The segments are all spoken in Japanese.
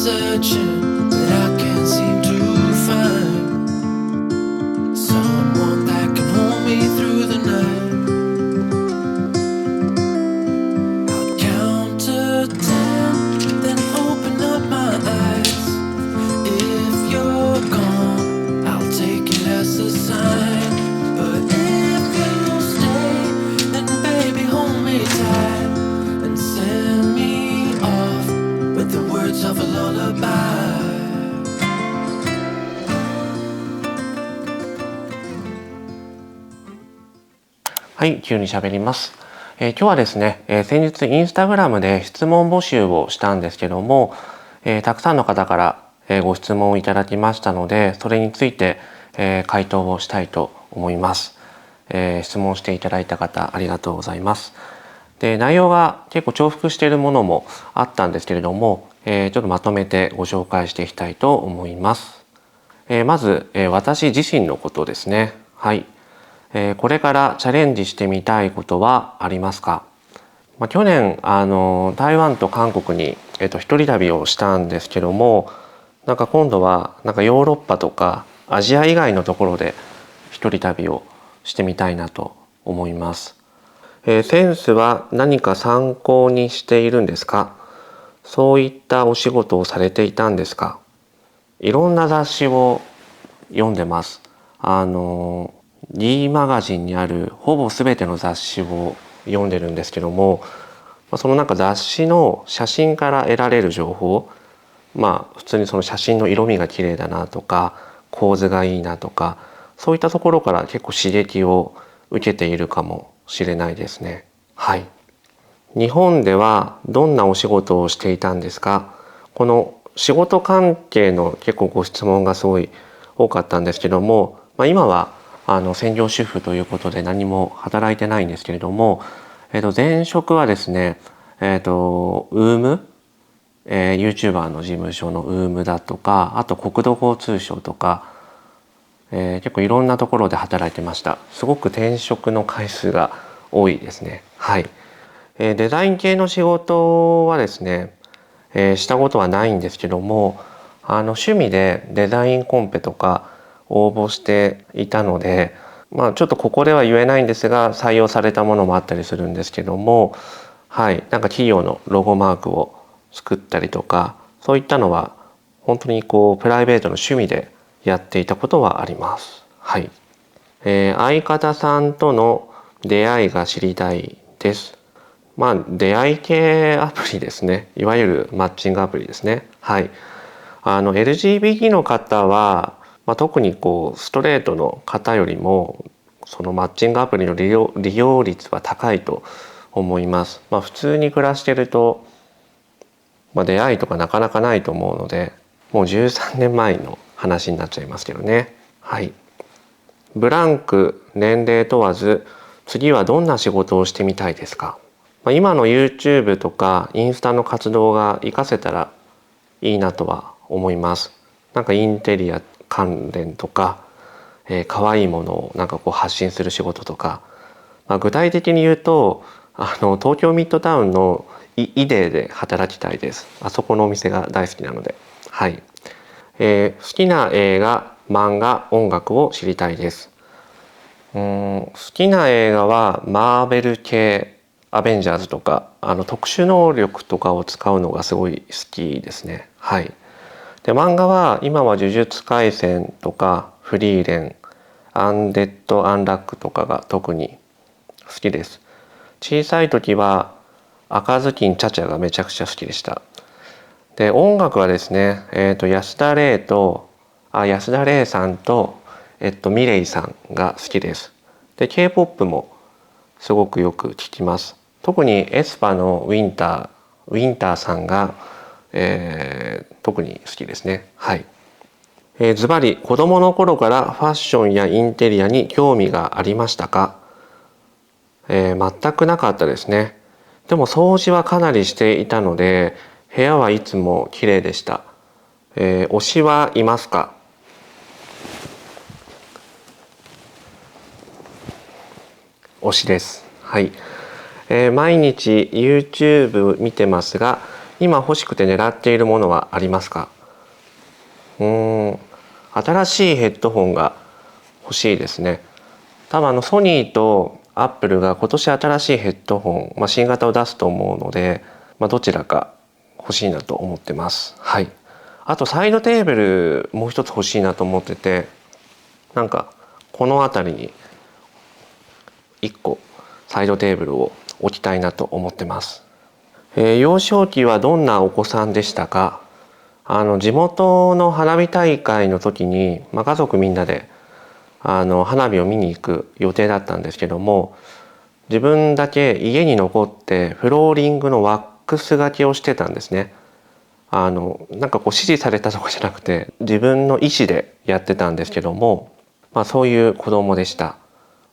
searching, but I can't seem to find someone that can hold me through the night. I'll count to 10, then open up my eyes. If you're gone, I'll take it as a sign. But if you stay, then baby hold me tight and send me off with the words of a lullaby. はい、急に喋ります。今日はですね、先日インスタグラムで質問募集をしたんですけども、たくさんの方から、ご質問をいただきましたので、それについて、回答をしたいと思います。質問していただいた方ありがとうございます。で、内容が結構重複しているものもあったんですけれども、ちょっとまとめてご紹介していきたいと思います。まず、私自身のことですね。はい。これからチャレンジしてみたいことはありますか？去年台湾と韓国に、一人旅をしたんですけども、なんか今度はなんかヨーロッパとかアジア以外のところで一人旅をしてみたいなと思います。センスは何か参考にしているんですか？そういったお仕事をされていたんですか？いろんな雑誌を読んでます。D マガジンにあるほぼ全ての雑誌を読んでるんですけども、その雑誌の写真から得られる情報、普通にその写真の色味が綺麗だなとか構図がいいなとか、そういったところから結構刺激を受けているかもしれないですね。はい。日本ではどんなお仕事をしていたんですか？この仕事関係の結構ご質問がすごい多かったんですけども、今は専業主婦ということで何も働いてないんですけれども、前職はですね、YouTuber の事務所の UM だとか、あと国土交通省とか、結構いろんなところで働いてました。すごく転職の回数が多いですね。はい。デザイン系の仕事はですね、したことはないんですけども、趣味でデザインコンペとか応募していたので、ちょっとここでは言えないんですが採用されたものもあったりするんですけども、はい、なんか企業のロゴマークを作ったりとか、そういったのは本当にプライベートの趣味でやっていたことはあります。はい。相方さんとの出会いが知りたいです。出会い系アプリですね。いわゆるマッチングアプリですね。はい。LGBT の方は、特にストレートの方よりもそのマッチングアプリの利用率は高いと思います。普通に暮らしてると、出会いとかなかなかないと思うので、もう13年前の話になっちゃいますけどね。はい。ブランク、年齢問わず、次はどんな仕事をしてみたいですか？今の YouTube とかインスタの活動が活かせたらいいなとは思います。なんかインテリア関連とか、可愛いものを発信する仕事とか、具体的に言うと東京ミッドタウンのイデーで働きたいです。あそこのお店が大好きなので。はい。好きな映画、漫画、音楽を知りたいです。好きな映画はマーベル系、アベンジャーズとか特殊能力とかを使うのがすごい好きですね。はい。で、漫画は今は呪術廻戦とかフリーレン、アンデッド・アンラックとかが特に好きです。小さい時は赤ずきんちゃちゃがめちゃくちゃ好きでした。で、音楽はですね、安田玲さんとミレイさんが好きです。で、K-POP もすごくよく聞きます。特にエスパのウィンターさんが、特に好きですね。はい。ズバリ、子供の頃からファッションやインテリアに興味がありましたか？全くなかったですね。でも掃除はかなりしていたので、部屋はいつも綺麗でした。推しはいますか？推しです。はい。毎日 YouTube 見てますが、今欲しくて狙っているものはありますか？新しいヘッドホンが欲しいですね。多分ソニーとアップルが今年新しいヘッドホン、新型を出すと思うので、どちらか欲しいなと思ってます。はい。あとサイドテーブルもう一つ欲しいなと思ってて、なんかこの辺りに1個サイドテーブルを置きたいなと思ってます。幼少期はどんなお子さんでしたか？地元の花火大会の時に、家族みんなで花火を見に行く予定だったんですけども、自分だけ家に残ってフローリングのワックスがけをしてたんですね。なんかこう指示されたとかじゃなくて自分の意思でやってたんですけども、そういう子供でした。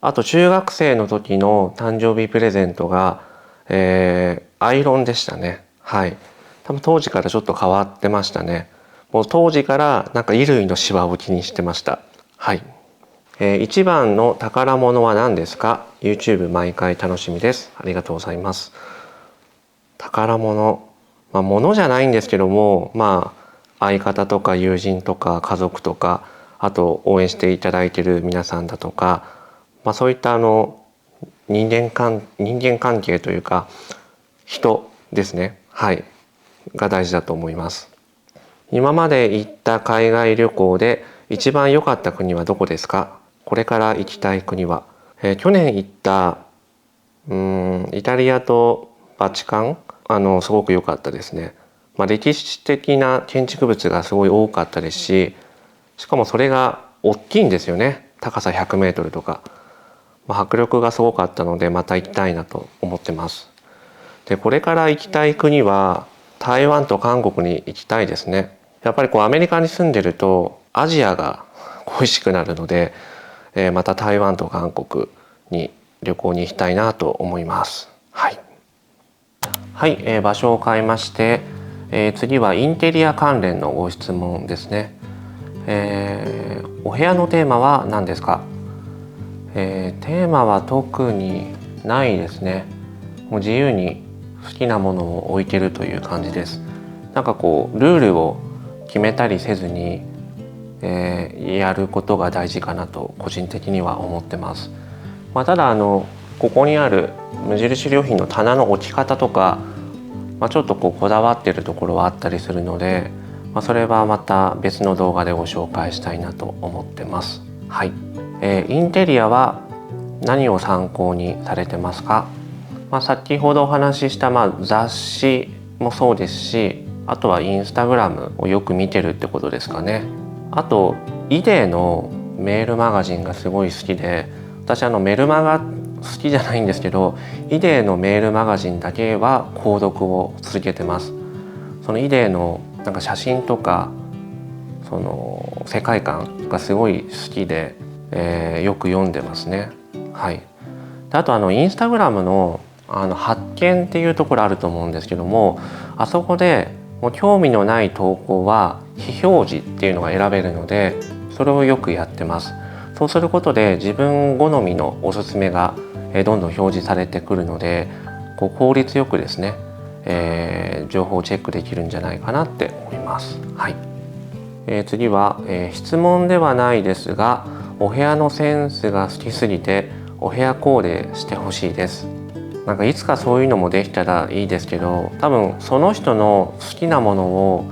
あと中学生の時の誕生日プレゼントが、アイロンでしたね。はい。多分当時からちょっと変わってましたね。もう当時からなんか衣類のシワを気にしてました。はい。一番の宝物は何ですか？ YouTube 毎回楽しみです。ありがとうございます。宝物、物じゃないんですけども、相方とか友人とか家族とか、あと応援していただいている皆さんだとか、そういった人間関係というか人ですね。はい。が大事だと思います。今まで行った海外旅行で一番良かった国はどこですか？これから行きたい国は、去年行ったイタリアとバチカン、すごく良かったですね。歴史的な建築物がすごい多かったですし、しかもそれが大きいんですよね。高さ100メートルとか、迫力がすごかったのでまた行きたいなと思ってます。で、これから行きたい国は台湾と韓国に行きたいですね。やっぱりアメリカに住んでるとアジアが恋しくなるので、また台湾と韓国に旅行に行きたいなと思います。はい、はい。場所を変えまして、次はインテリア関連のご質問ですね。お部屋のテーマは何ですか？テーマは特にないですね。もう自由に好きなものを置いてるという感じです。なんかルールを決めたりせずに、やることが大事かなと個人的には思ってます。ただここにある無印良品の棚の置き方とか、ちょっとこだわってるところはあったりするので、それはまた別の動画でご紹介したいなと思ってます。はい。インテリアは何を参考にされてますか？先ほどお話しした雑誌もそうですし、あとはインスタグラムをよく見てるってことですかね。あとイデーのメールマガジンがすごい好きで、私メルマガ好きじゃないんですけど、イデーのメールマガジンだけは購読を続けてます。そのイデーのなんか写真とかその世界観がすごい好きで、よく読んでますね。はい。で、あとインスタグラムの発見っていうところあると思うんですけども、あそこでもう興味のない投稿は非表示っていうのが選べるので、それをよくやってます。そうすることで自分好みのおすすめがどんどん表示されてくるので、効率よくですね、情報をチェックできるんじゃないかなって思います。はい。次は、質問ではないですが、お部屋のセンスが好きすぎてお部屋コーデしてほしいです。なんかいつかそういうのもできたらいいですけど、多分その人の好きなものを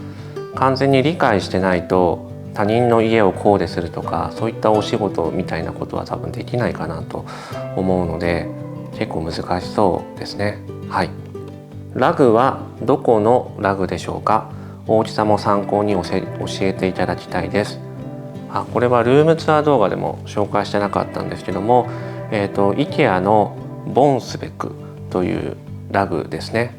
完全に理解してないと他人の家をコーデするとか、そういったお仕事みたいなことは多分できないかなと思うので、結構難しそうですね。はい。ラグはどこのラグでしょうか？大きさも参考に教えていただきたいです。これはルームツアー動画でも紹介してなかったんですけども、IKEA のボンスベクというラグですね。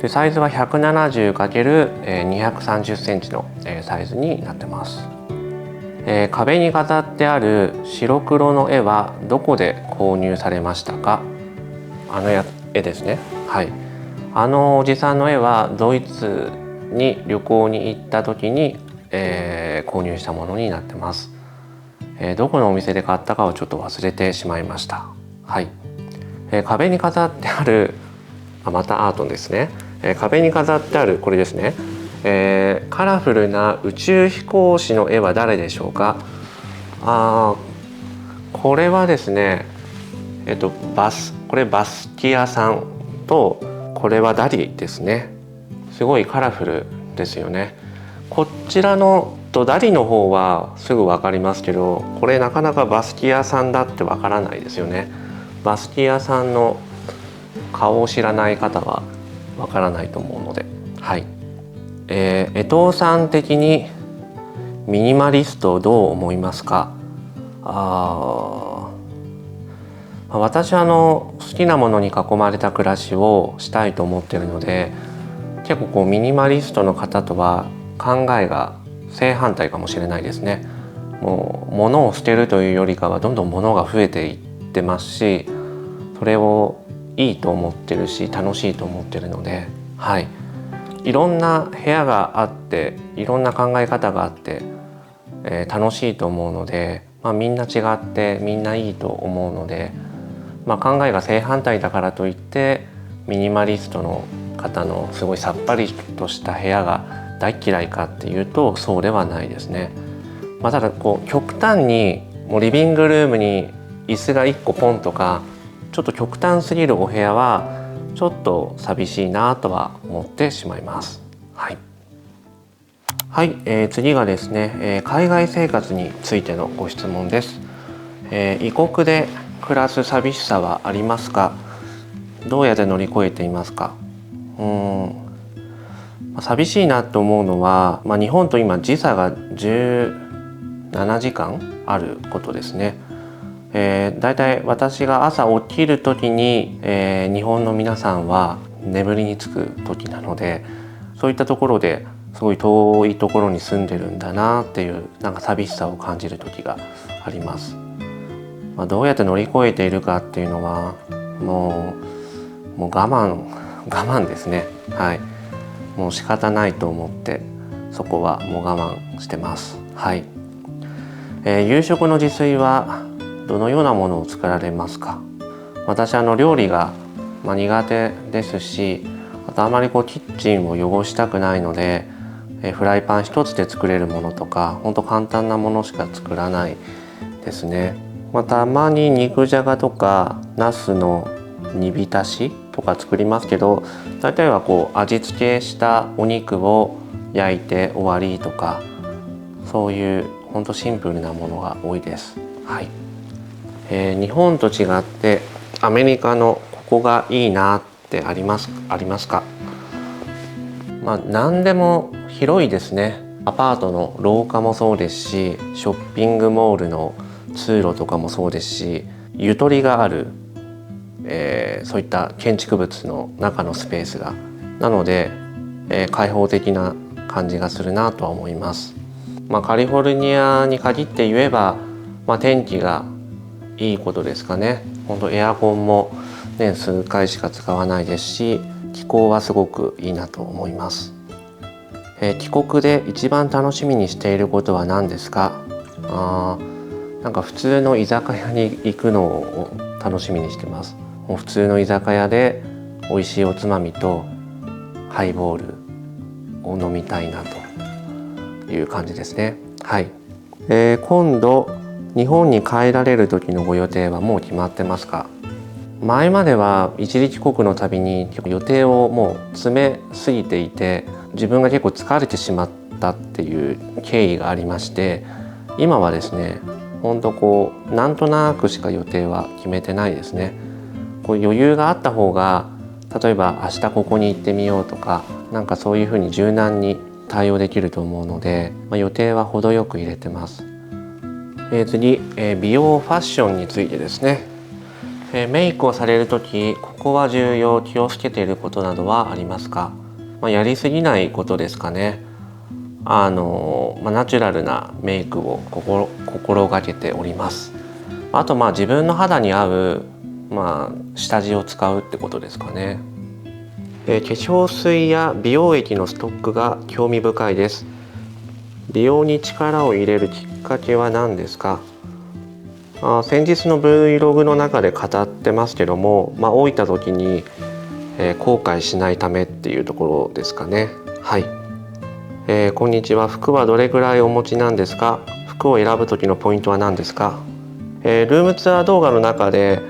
で、サイズは 170×230 センチのサイズになってます。壁に飾ってある白黒の絵はどこで購入されましたか？絵ですね。はい。おじさんの絵はドイツに旅行に行った時に、購入したものになってます。どこのお店で買ったかをちょっと忘れてしまいました。はい。壁に飾ってあるまたアートですね。壁に飾ってあるこれですね、カラフルな宇宙飛行士の絵は誰でしょうか。これはですね、これバスティアさんと、これはダリですね。すごいカラフルですよね。こちらのダリの方はすぐ分かりますけど、これなかなかバスティアさんだって分からないですよね。バスティアさんの顔を知らない方は分からないと思うので、はい。江藤さん的にミニマリストどう思いますか。私は好きなものに囲まれた暮らしをしたいと思っているので、結構ミニマリストの方とは考えが正反対かもしれないですね。もう物を捨てるというよりかはどんどん物が増えていってますし、それをいいと思ってるし楽しいと思ってるので、はい、いろんな部屋があっていろんな考え方があって、楽しいと思うので、みんな違ってみんないいと思うので、考えが正反対だからといってミニマリストの方のすごいさっぱりとした部屋が大嫌いかっていうとそうではないですね。ただ極端にもうリビングルームに椅子が1個ポンとかちょっと極端すぎるお部屋はちょっと寂しいなとは思ってしまいます。はい、はい。次がですね、海外生活についてのご質問です。異国で暮らす寂しさはありますか。どうやって乗り越えていますか。寂しいなと思うのは、日本と今時差が17時間あることですね。だいたい私が朝起きる時に、日本の皆さんは眠りにつく時なので、そういったところですごい遠いところに住んでるんだなっていう寂しさを感じる時があります。どうやって乗り越えているかっていうのはもう我慢ですね。はい、もう仕方ないと思ってそこはもう我慢してます。はい。夕食の自炊はどのようなものを作られますか。私料理が苦手ですし、あとあまりキッチンを汚したくないので、フライパン一つで作れるものとか本当簡単なものしか作らないですね。たまに肉じゃがとかナスの煮浸しとか作りますけど、大体は味付けしたお肉を焼いて終わりとか、そういう本当シンプルなものが多いです。はい。日本と違ってアメリカのここがいいなってありますか。何でも広いですね。アパートの廊下もそうですし、ショッピングモールの通路とかもそうですし、ゆとりがある、そういった建築物の中のスペースがなので、開放的な感じがするなとは思います。カリフォルニアに限って言えば、天気がいいことですかね。本当エアコンも年数回しか使わないですし、気候はすごくいいなと思います。帰国で一番楽しみにしていることは何ですか。普通の居酒屋に行くのを楽しみにしてます。もう普通の居酒屋で美味しいおつまみとハイボールを飲みたいなという感じですね。はい。今度日本に帰られる時のご予定はもう決まってますか。前までは一時帰国のたびに結構予定をもう詰めすぎていて、自分が結構疲れてしまったっていう経緯がありまして、今はですね本当なんとなくしか予定は決めてないですね。余裕があった方が、例えば明日ここに行ってみようとか、そういうふうに柔軟に対応できると思うので、予定は程よく入れてます。次、美容ファッションについてですね。メイクをされるとき、ここは重要、気をつけていることなどはありますか。やりすぎないことですかね。ナチュラルなメイクを心がけております。あと自分の肌に合う下地を使うってことですかね。化粧水や美容液のストックが興味深いです。美容に力を入れるきっかけは何ですか。先日の Vlog の中で語ってますけども、大分時に後悔しないためっていうところですかね。はい、こんにちは。服はどれぐらいお持ちなんですか？服を選ぶ時のポイントは何ですか？ルームツアー動画の中で、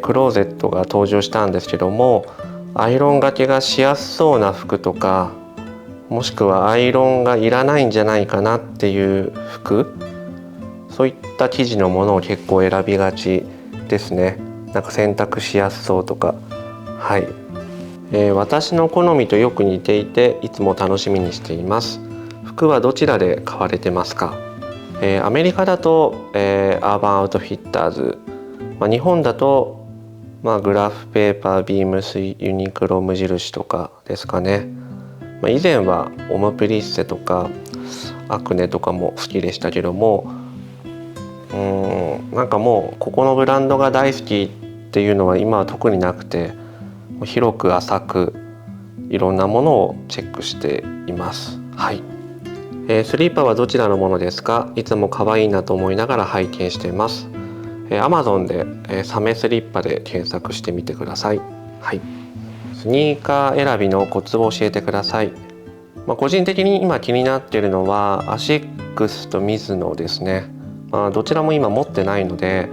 クローゼットが登場したんですけども、アイロンがけがしやすそうな服とか、もしくはアイロンがいらないんじゃないかなっていう服、そういった生地のものを結構選びがちですね。なんか洗濯しやすそうとか。はい、私の好みとよく似ていて、いつも楽しみにしています。服はどちらで買われてますか？アメリカだと、アーバンアウトフィッターズ、日本だと、グラフペーパー、ビームス、ユニクロ、無印とかですかね。以前はオムプリッセとかアクネとかも好きでしたけども、なんかもうここのブランドが大好きっていうのは今は特になくて、広く浅くいろんなものをチェックしています。はい、スリッパはどちらのものですか？いつも可愛いなと思いながら拝見しています。Amazon で、サメスリッパで検索してみてください。はい、スニーカー選びのコツを教えてください。個人的に今気になっているのはアシックスとミズノですね。どちらも今持ってないので、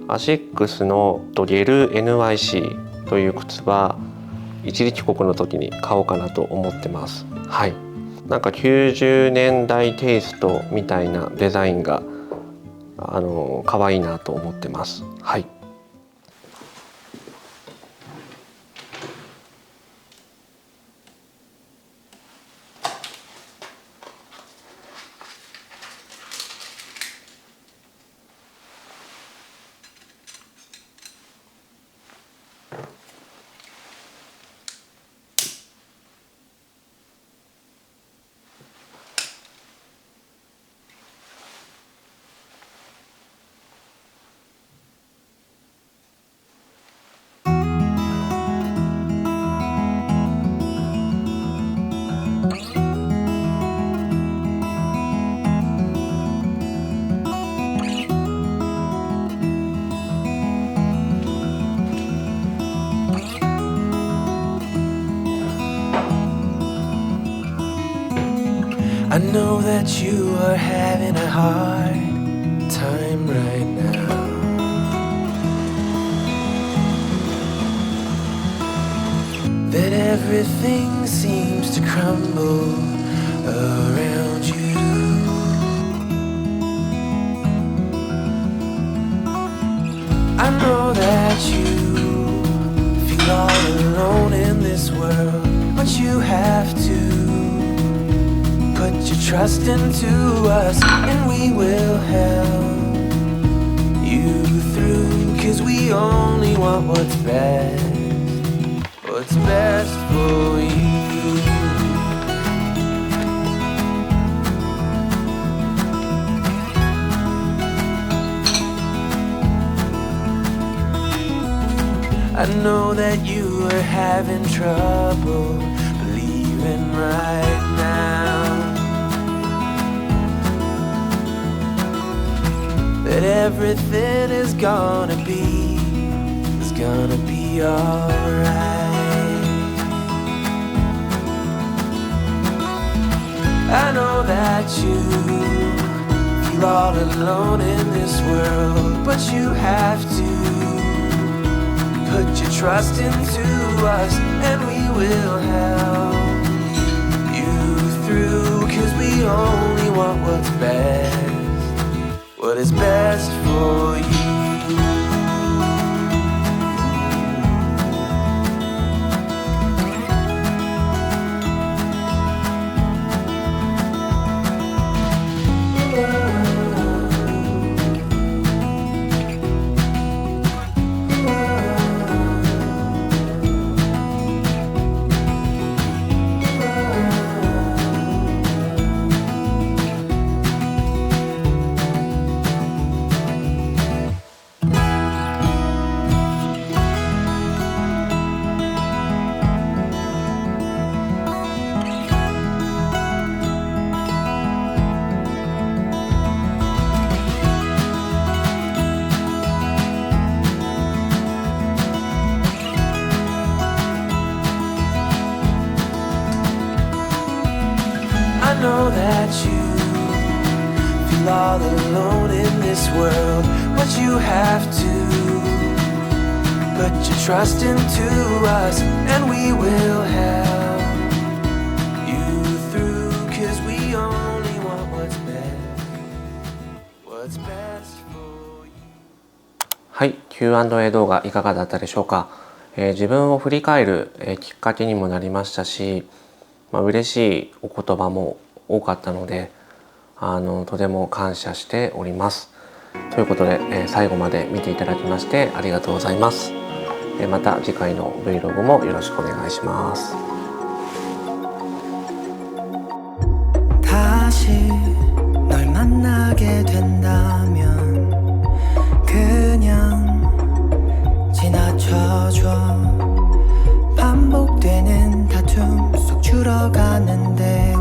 アシックスのゲル NYC という靴は一時帰国の時に買おうかなと思ってます。はい、なんか90年代テイストみたいなデザインが可愛いなと思ってます。はい、I know that you are having a hard time right now. That everything seems to crumble around you. I know that you feel all alone in this world, but you have to put your trust into us, and we will help you through, 'cause we only want what's best for you. I know that you are having trouble believing right now that everything is gonna be alright. I know that you feel all alone in this world, but you have to put your trust into us, and we will help you through, 'cause we only want what's best, what is best for you. I know that you feel all alone in this world, but you have to put your trust into us, and we will help you through, 'cause we only want what's best for you. はい、Q&A 動画いかがだったでしょうか。自分を振り返る、きっかけにもなりましたし、嬉しいお言葉も多かったので、とても感謝しております。ということで、最後まで見ていただきましてありがとうございます。また次回の Vlog もよろしくお願いします。반복되는 다툼 속 줄어가는데